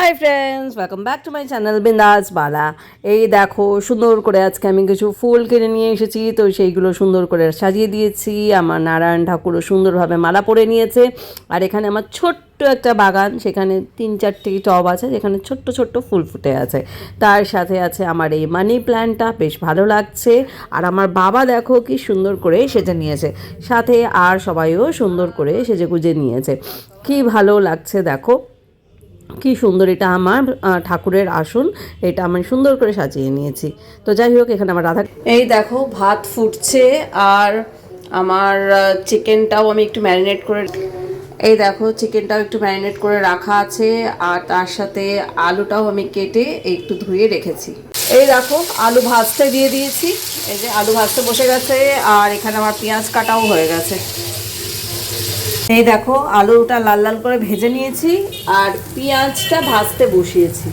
Hi friends, welcome back to my channel বিন্দাস বালা। এই দেখো সুন্দর করে আজকে আমি কিছু ফুল কিনে নিয়ে এসেছি, তো সেইগুলো সুন্দর করে সাজিয়ে দিয়েছি। আমার নারায়ণ ঠাকুরও সুন্দরভাবে মালা পরে নিয়েছে। আর এখানে আমার ছোট্ট একটা বাগান, সেখানে 3-4টি টব আছে যেখানে ছোট্ট ছোট্ট ফুল ফুটে আছে। তার সাথে আছে আমার এই মানি প্ল্যান্টটা, বেশ ভালো লাগছে। আর আমার বাবা দেখো কি সুন্দর করে সেজে নিয়েছে, সাথে আর সবাইও সুন্দর করে সেজে গুজে নিয়েছে। কি ভালো লাগছে দেখো, কি সুন্দর। এটা আমার ঠাকুরের আসন, এটা আমি সুন্দর করে সাজিয়ে নিয়েছি। তো যাই হোক, এখানে আমার রাধা, এই দেখো ভাত ফুটছে। আর আমার চিকেনটাও আমি একটু ম্যারিনেট করে, এই দেখো চিকেনটাও একটু ম্যারিনেট করে রাখা আছে। আর তার সাথে আলুটাও আমি কেটে একটু ধুয়ে রেখেছি। এই দেখো আলু ভাজতে দিয়ে দিয়েছি, এই যে আলু ভাজতে বসে গেছে। আর এখানে আমার পেঁয়াজ কাটাও হয়ে গেছে। এই দেখো আলুটা লাল লাল করে ভেজে নিয়েছি আর পেঁয়াজটা ভাজতে বসিয়েছি।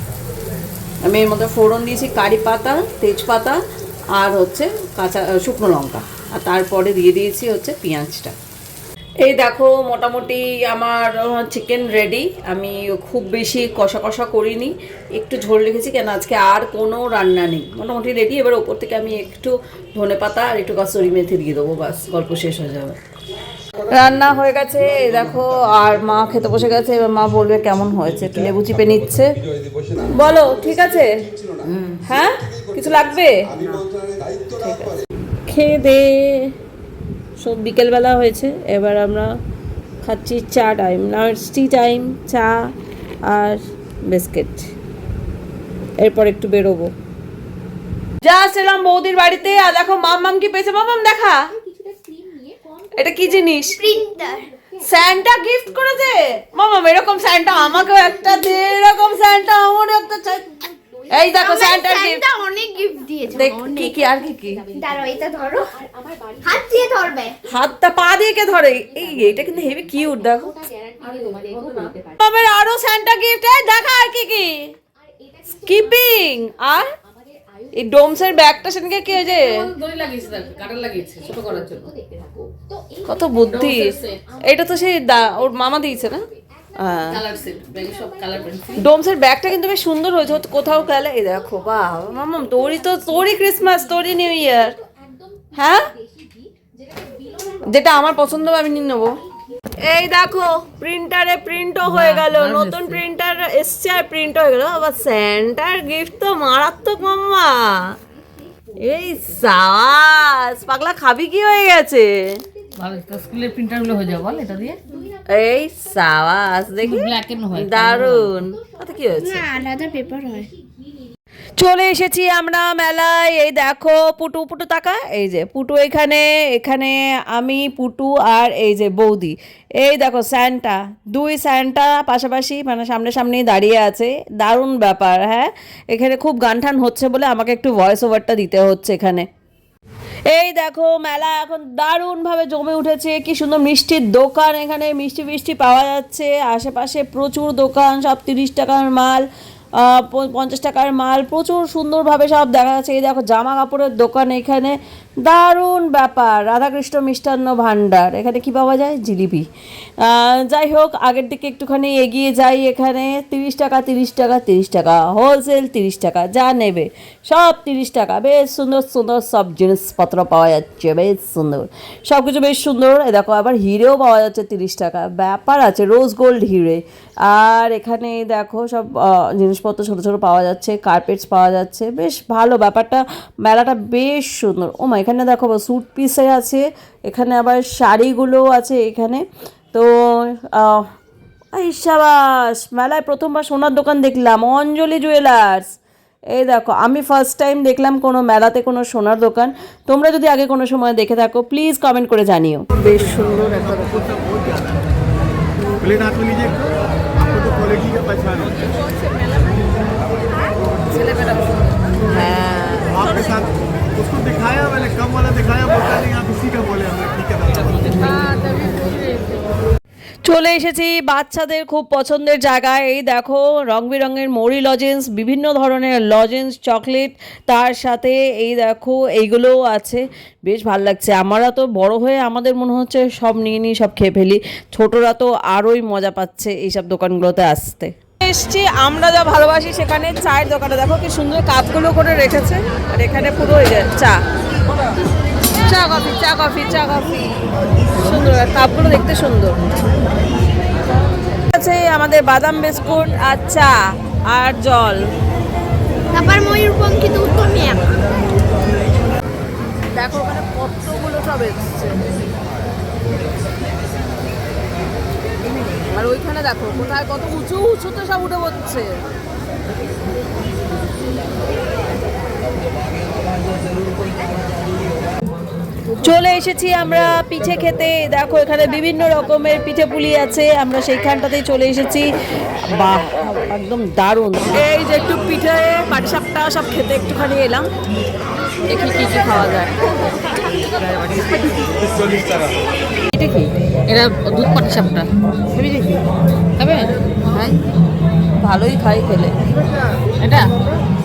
আমি এর মধ্যে ফোড়ন দিয়েছি কারি পাতা, তেজপাতা আর হচ্ছে কাঁচা শুকনো লঙ্কা, আর তারপরে দিয়ে দিয়েছি হচ্ছে পেঁয়াজটা। এই দেখো মোটামুটি আমার চিকেন রেডি। আমি খুব বেশি কষা কষা করিনি, একটু ঝোল রেখেছি কেন আজকে আর কোনো রান্না নেই। মোটামুটি রেডি। এবার ওপর থেকে আমি একটু ধনেপাতা আর একটু কসুরি মেথি দিয়ে দেবো, বাস গল্প শেষ হয়ে যাবে। রান্না হয়ে গেছে এই দেখো, আর মা খেতে বসে গেছে। এবার মা বলবে কেমন হয়েছে, একটু লেবু চিপে নিচ্ছে। বলো ঠিক আছে? হ্যাঁ, কিছু লাগবে? ঠিক আছে, খেয়ে দে। সব বিকেলবেলা হয়েছে, এবার আমরা খাচ্ছি চা টাইম, নার্সটি টাইম, চা আর বিস্কিট। এরপর একটু বেরোবো। যা আসলাম বৌদির বাড়িতে, আর দেখো মাম কি পেয়েছে। মাম দেখা, এটা কি জিনিস? প্রিন্টার। স্যান্টা গিফট করেছে। মামা এরকম স্যান্টা আমাকেও একটা দে, এরকম স্যান্টা আমারও একটা চাই। এই দেখো স্যান্টা গিফট, অনেক গিফট দিয়েছে। দেখ কি কি আর কি কি। দাঁড়াও, এটা ধরো, হাত দিয়ে ধরবে। হাতটা পা দিয়ে কে ধরে? এই এটা কিন্তু হেভি কিউট, দেখো। মামার আরো স্যান্টা গিফট, এই দেখা আর কি কি। স্কিপিং আর এই ডোমসের ব্যাগটা সেদিনকে কে যে কত বুদ্ধি। এটা তো সেই ওর মামা দিয়েছে না? ডোমসের ব্যাগটা কিন্তু বেশ সুন্দর হয়েছে, কোথাও গেলে। এই দেখো বাহ মামাম, তোরই ক্রিসমাস, তোরই নিউ ইয়ার। হ্যাঁ, যেটা আমার পছন্দ আমি নিয়ে নেবো। এই দেখো প্রিন্টারে প্রিন্টও হয়ে গেল, নতুন প্রিন্টার এসছে আর প্রিন্ট হয়ে গেল। আবার স্যান্টার গিফট তো মারাত্মক মাম্মা। এই সাবাস, পাগলা খাবি কি হয়ে গেছে? স্কুলের প্রিন্টারগুলো হয়ে যাবে বল এটা দিয়ে। এই সাবাস, দেখি ব্ল্যাক এন্ড হোয়াইট দারুন। কত কি হয়েছে? না, আলাদা পেপার হয়। চলে এসেছি আমরা মেলায়। এই দেখো পুটু, পুটু তাকা, এই যে পুটু এখানে, এখানে আমি পুটু আর এই যে বৌদি। এই দেখো স্যান্টা, দুই স্যান্টা পাশাপাশি মানে সামনাসামনি দাঁড়িয়ে আছে। দারুণ ব্যাপার। হ্যাঁ, এখানে খুব গান টান হচ্ছে বলে আমাকে একটু ভয়েস ওভারটা দিতে হচ্ছে এখানে। এই দেখো মেলা এখন দারুণভাবে জমে উঠেছে। কি সুন্দর মিষ্টির দোকান, এখানে মিষ্টি মিষ্টি পাওয়া যাচ্ছে। আশেপাশে প্রচুর দোকান, সব 30 টাকার মাল, 50 টাকার মাল, প্রচুর সুন্দরভাবে সব দেখা যাচ্ছে। এই দেখো জামা কাপড়ের দোকান এখানে, দারুণ ব্যাপার। রাধাকৃষ্ণ মিষ্টান্ন ভাণ্ডার, এখানে কি পাওয়া যায়? জিলিপি। যাই হোক, আগের দিকে একটুখানি এগিয়ে যাই। এখানে 30 টাকা 30 টাকা 30 টাকা, হোলসেল 30 টাকা, যা নেবে সব 30 টাকা। বেশ সুন্দর সুন্দর সব জিনিসপত্র পাওয়া যাচ্ছে, বেশ সুন্দর সব কিছু, বেশ সুন্দর। এ দেখো আবার হিরেও পাওয়া যাচ্ছে 30 টাকা, ব্যাপার আছে, রোজ গোল্ড হিরে। আর এখানে দেখো সব জিনিসপত্র ছোটো ছোটো পাওয়া যাচ্ছে, কার্পেটস পাওয়া যাচ্ছে, বেশ ভালো ব্যাপারটা। মেলাটা বেশ সুন্দর। ও মা, এখানে দেখো স্যুট পিসে আছে, এখানে আবার শাড়িগুলোও আছে এখানে। তো এই সাবাস, মেলায় প্রথমবার সোনার দোকান দেখলাম, অঞ্জলি জুয়েলার্স। এই দেখো আমি ফার্স্ট টাইম দেখলাম কোনো মেলাতে কোনো সোনার দোকান। তোমরা যদি আগে কোনো সময় দেখে থাকো প্লিজ কমেন্ট করে জানিও। বেশ সুন্দর একটা प्लेट हाथ में लीजिए, आपको तो क्वालिटी का पहचान है। आपके साथ उसको दिखाया, मैंने कम वाला दिखाया, बोलता नहीं आप इसी का बोले, हमने ठीक है। চলে এসেছি বাচ্চাদের খুব পছন্দের জায়গায়। এই দেখো রং বেরঙের মরি লজেন্স, বিভিন্ন ধরনের লজেন্স, চকলেট, তার সাথে এই দেখো এইগুলোও আছে। বেশ ভালো লাগছে। আমরা তো বড় হয়ে আমাদের মনে হচ্ছে সব নিয়ে নিই, সব খেয়ে ফেলি। ছোটরা তো আরোই মজা পাচ্ছে এইসব দোকানগুলোতে আসতে। এসছি আমরা যা ভালোবাসি সেখানে চায়ের দোকানে, দেখো কি সুন্দর কাপগুলো করে রেখেছে, আর এখানে পুরো ওই যে চা কফি সুন্দর, আর কাপগুলো দেখতে সুন্দর আছে। আমাদের বাদাম বিস্কুট আর চা আর জল। তারপর ময়ূরপঙ্খী দুধ কমিয়ে দেখো ওখানে কতগুলো সব এসছে, আর ওইখানে দেখো কোথায় কত উঁচু উঁচুতে সব উঠে পড়ছে। চলে এসেছি আমরা পিঠে খেতে, দেখো এখানে বিভিন্ন রকমের পিঠে পুলি আছে, আমরা সেইখানটাতেই চলে এসেছি। বাহ একদম দারুণ। এই যে একটু পিঠে পাটিসাপটা সব খেতে একটুখানি এলাম, দেখি কি কি খাওয়া যায়। এটা কি? এটা দুধ পাটি সাপটা খাবে? হ্যাঁ ভালোই খাই খেলে। এটা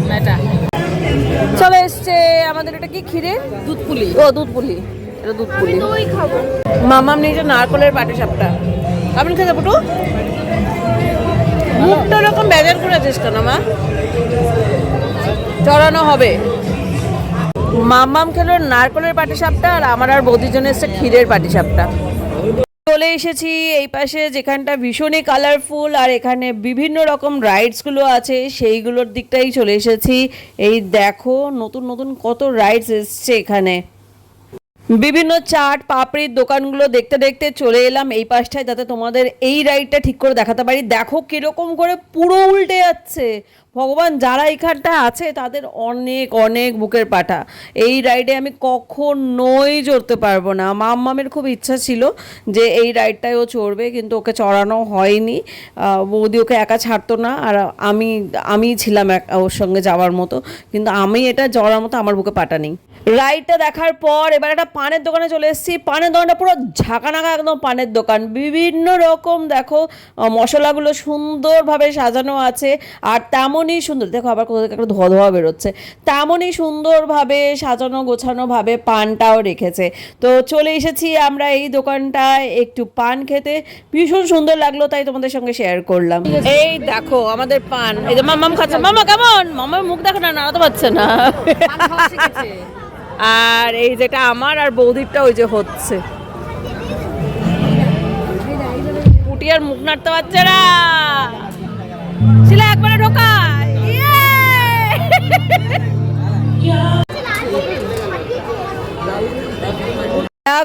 না এটা চলে এসছে আমাদের, এটা কি ক্ষীরে দুধ পুলি। ও দুধ পুলি, এটা দুধ পুলি। দই খাবো। মামাম নিজে নারকলের পাটিসাপটা কেমন খেতে পুটু? মুখটা এরকম বেজার করে আছিস কেন মা? চড়ানো হবে। মামাম খেলো নারকলের পাটিসাপটা, আর আমার আর বৌদির জন্য এসছে ক্ষীরের পাটিসাপটা। চলে এসেছি এই পাশে যেখানটা ভীষণই কালারফুল, আর এখানে বিভিন্ন রকম রাইডসগুলো আছে, সেইগুলোর দিকটাই চলে এসেছি। এই দেখো নতুন নতুন কত রাইডস এসছে এখানে। বিভিন্ন চাট পাপড়ির দোকানগুলো দেখতে দেখতে চলে এলাম এই পাশটায়, যাতে তোমাদের এই রাইডটা ঠিক করে দেখাতে পারি। দেখো কিরকম করে পুরো উল্টে যাচ্ছে, ভগবান যারা এইখানটা আছে তাদের অনেক অনেক বুকের পাটা। এই রাইডে আমি কখনোই চড়তে পারবো না। মাম্মামের খুব ইচ্ছা ছিল যে এই রাইডটায় ও চড়বে, কিন্তু ওকে চড়ানো হয়নি, বৌদি ওকে একা ছাড়তো না, আর আমি ছিলাম ওর সঙ্গে যাওয়ার মতো, কিন্তু আমি এটা চড়ার মতো আমার বুকে পাটা নেই। রাইডটা দেখার পর এবার একটা পানের দোকানে চলে এসেছি। পানের দোকানটা পুরো ঝাঁকানাকা একদম পানের দোকান, বিভিন্ন রকম দেখো মশলাগুলো সুন্দরভাবে সাজানো আছে, আর তেমনই সুন্দর দেখো আবার কোথাও থেকে একটা ধোয়া ধোয়া বেরোচ্ছে, তেমনই সুন্দরভাবে সাজানো গোছানোভাবে পানটাও রেখেছে। তো চলে এসেছি আমরা এই দোকানটায় একটু পান খেতে, ভীষণ সুন্দর লাগলো তাই তোমাদের সঙ্গে শেয়ার করলাম। এই দেখো আমাদের পান, এই যে মাম্মাম খাচ্ছে। মামা কেমন? মামার মুখ দেখো না, নাড়াতে পারছে না। আর এই যেটা আমার আর বৌদিরটা ওই যে হচ্ছে, পুটি আর মুখ নাড়তে পারছে না, ছিল একবারে ঢোকায়।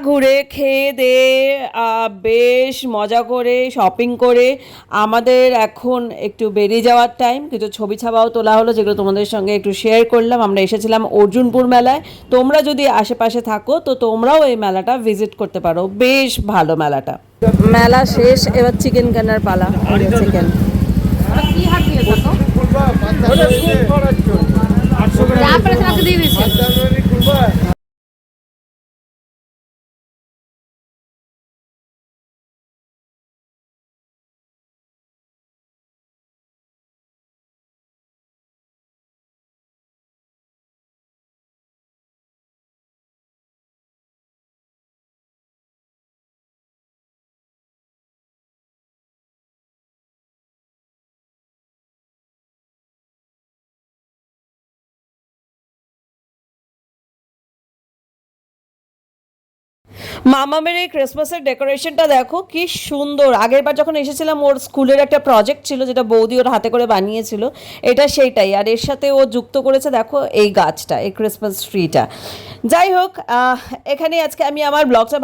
ঘুরে খেয়ে দিয়ে বেশ মজা করে শপিং করে আমাদের এখন একটু বেরিয়ে যাওয়ার টাইম। কিছু ছবি ছাপাও তোলা হলো, যেগুলো তোমাদের সঙ্গে একটু শেয়ার করলাম। আমরা এসেছিলাম অর্জুনপুর মেলায়, তোমরা যদি আশেপাশে থাকো তো তোমরাও এই মেলাটা ভিজিট করতে পারো, বেশ ভালো মেলাটা। মেলা শেষ, এবার চিকেন কেনার পালা। চিকেন কি হাট দিয়ে থাকো? যা পেরেছে আমাকে দিয়ে দিয়েছে। মামামের এই ক্রিসমাসের ডেকোরেশনটা দেখো কি সুন্দর। আগের বার যখন এসেছিলাম ওর স্কুলের একটা প্রজেক্ট ছিল যেটা বৌদি ওর হাতে করে বানিয়েছিল, এটা সেইটাই, আর এর সাথে ও যুক্ত করেছে দেখো এই গাছটা, এই ক্রিসমাস ট্রিটা। যাই হোক, এখানে আজকে আমি আমার ব্লগটা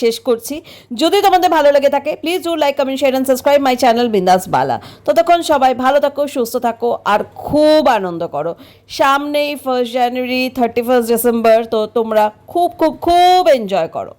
শেষ করছি। যদি তোমাদের ভালো লেগে থাকে please do like comment share and subscribe my channel বিন্দাস বালা। ততক্ষণ সবাই ভালো থাকো, সুস্থ থাকো, আর খুব আনন্দ করো। সামনেই 1 জানুয়ারি 31 ডিসেম্বর, তো তোমরা খুব খুব খুব এনজয় করো।